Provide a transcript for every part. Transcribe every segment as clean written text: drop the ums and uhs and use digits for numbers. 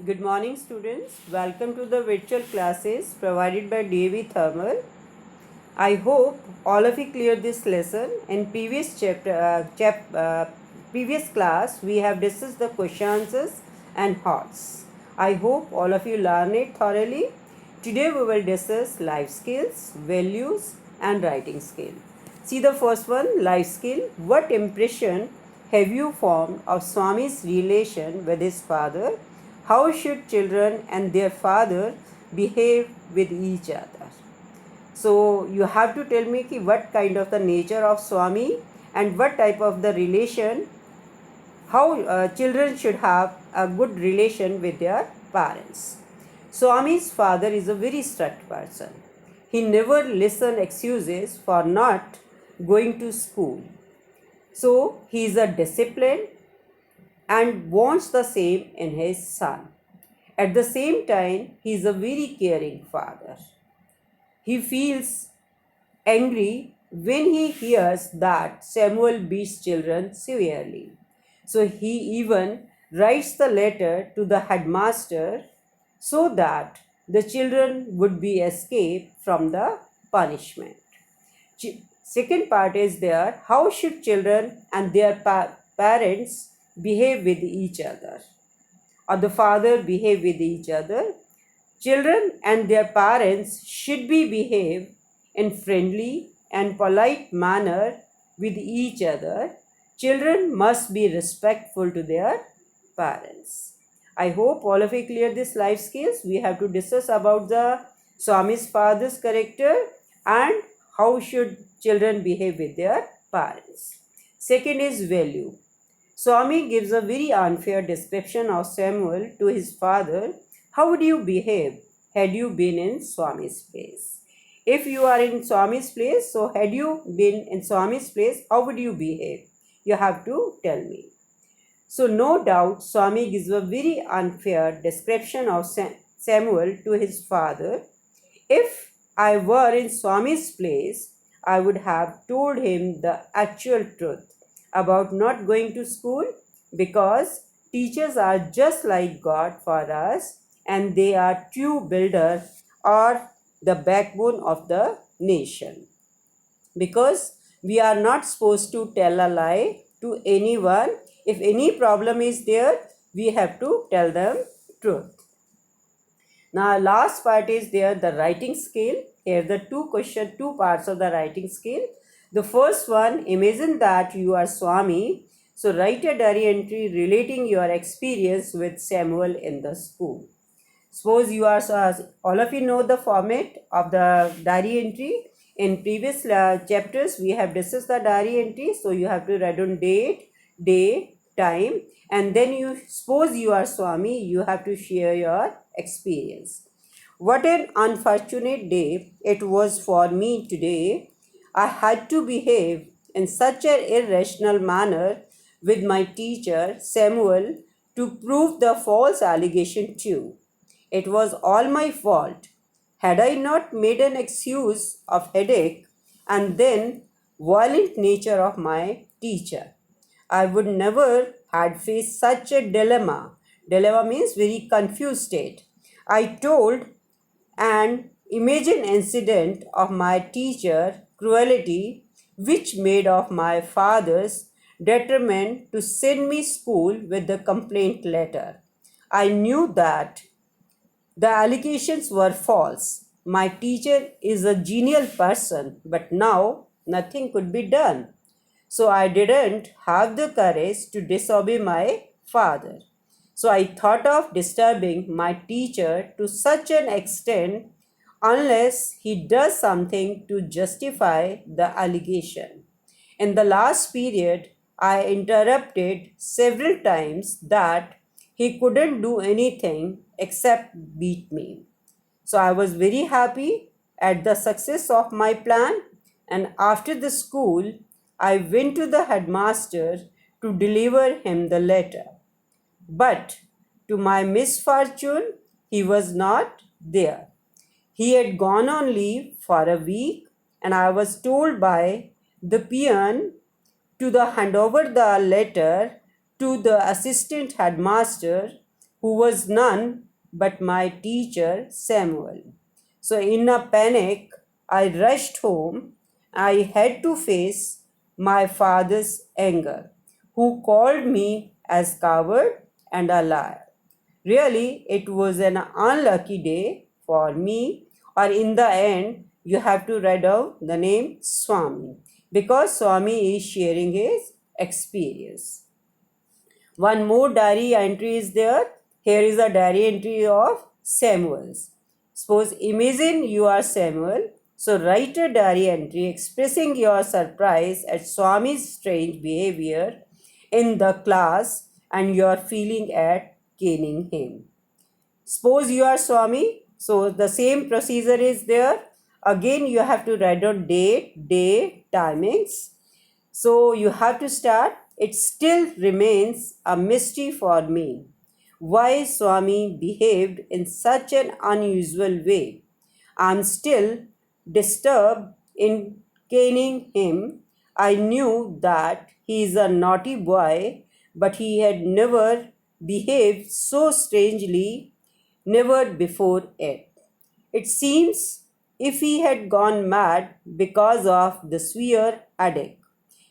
Good morning, students. Welcome to the virtual classes provided by DAV Thermal. I hope all of you cleared this lesson. In previous class, we have discussed the question answers and thoughts. I hope all of you learn it thoroughly. Today we will discuss life skills, values, and writing skill. See the first one, life skill. What impression have you formed of Swami's relation with his father? How should children and their father behave with each other? So you have to tell me ki what kind of the nature of Swami and what type of the relation, how children should have a good relation with their parents. Swami's father is a very strict person. He never listen excuses for not going to school. So he is a disciplined and wants the same in his son. At the same time, he is a very caring father. He feels angry when he hears that Samuel beats children severely. So he even writes the letter to the headmaster so that the children would be escaped from the punishment. Second part is there, how should children and their parents behave with each other, or the father behave with each other? Children and their parents should be behave in friendly and polite manner with each other. Children must be respectful to their parents. I hope all of you clear this life skills. We have to discuss about the Swami's father's character and how should children behave with their parents. Second is value. Swami gives a very unfair description of Samuel to his father. How would you behave had you been in Swami's place? If you are in Swami's place, so had you been in Swami's place, how would you behave? You have to tell me. So no doubt Swami gives a very unfair description of Samuel to his father. If I were in Swami's place, I would have told him the actual truth about not going to school, because teachers are just like God for us and they are true builder or the backbone of the nation. Because we are not supposed to tell a lie to anyone. If any problem is there, we have to tell them truth. Now last part is there, the writing skill. Here the two parts of the writing skill. The first one, imagine that you are Swami. So write a diary entry relating your experience with Samuel in the school. Suppose you are, all of you know the format of the diary entry. In previous chapters, we have discussed the diary entry. So you have to write on date, day, time, and then you suppose you are Swami, you have to share your experience. What an unfortunate day it was for me today. I had to behave in such an irrational manner with my teacher Samuel to prove the false allegation true. It was all my fault. Had I not made an excuse of headache and then violent nature of my teacher, I would never had faced such a dilemma. Dilemma means very confused state. I told an imagined incident of my teacher cruelty, which made of my father's determined to send me school with the complaint letter. I knew that the allegations were false. My teacher is a genial person, but now nothing could be done. So I didn't have the courage to disobey my father. So I thought of disturbing my teacher to such an extent unless he does something to justify the allegation. In the last period, I interrupted several times that he couldn't do anything except beat me. So I was very happy at the success of my plan, and after the school, I went to the headmaster to deliver him the letter. But to my misfortune, he was not there. He had gone on leave for a week, and I was told by the peon to hand over the letter to the assistant headmaster, who was none but my teacher Samuel. So, in a panic, I rushed home. I had to face my father's anger, who called me as coward and a liar. Really, it was an unlucky day for me, or in the end, you have to write down the name Swami because Swami is sharing his experience. One more diary entry is there. Here is a diary entry of Samuel's. Suppose imagine you are Samuel. So write a diary entry expressing your surprise at Swami's strange behavior in the class and your feeling at caning him. Suppose you are Swami. So the same procedure is there. Again you have to write down date, day, timings. So you have to start. It still remains a mystery for me why Swami behaved in such an unusual way. I am still disturbed in caning him. I knew that he is a naughty boy, but he had never behaved so strangely, never before it. It seems if he had gone mad because of the severe headache.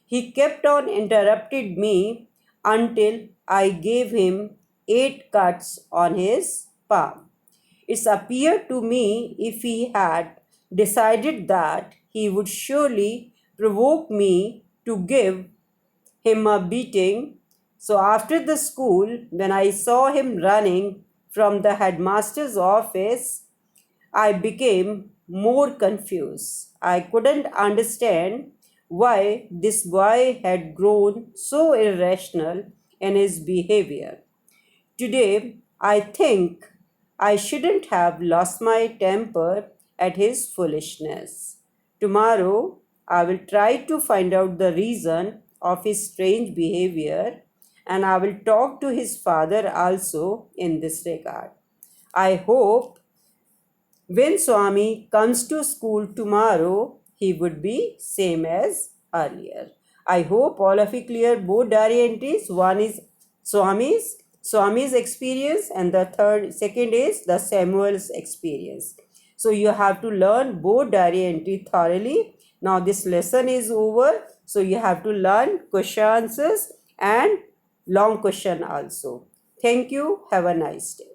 He kept on interrupting me until I gave him 8 cuts on his palm. It appeared to me if he had decided that he would surely provoke me to give him a beating. So after the school, when I saw him running from the headmaster's office, I became more confused. I couldn't understand why this boy had grown so irrational in his behavior. Today, I think I shouldn't have lost my temper at his foolishness. Tomorrow, I will try to find out the reason of his strange behavior and I will talk to his father also in this regard. I hope when Swami comes to school tomorrow, he would be same as earlier. I hope all of you clear both diary entries. One is Swami's experience, and the second is the Samuel's experience. So you have to learn both diary entry thoroughly. Now this lesson is over. So you have to learn question answers and long question also. Thank you. Have a nice day.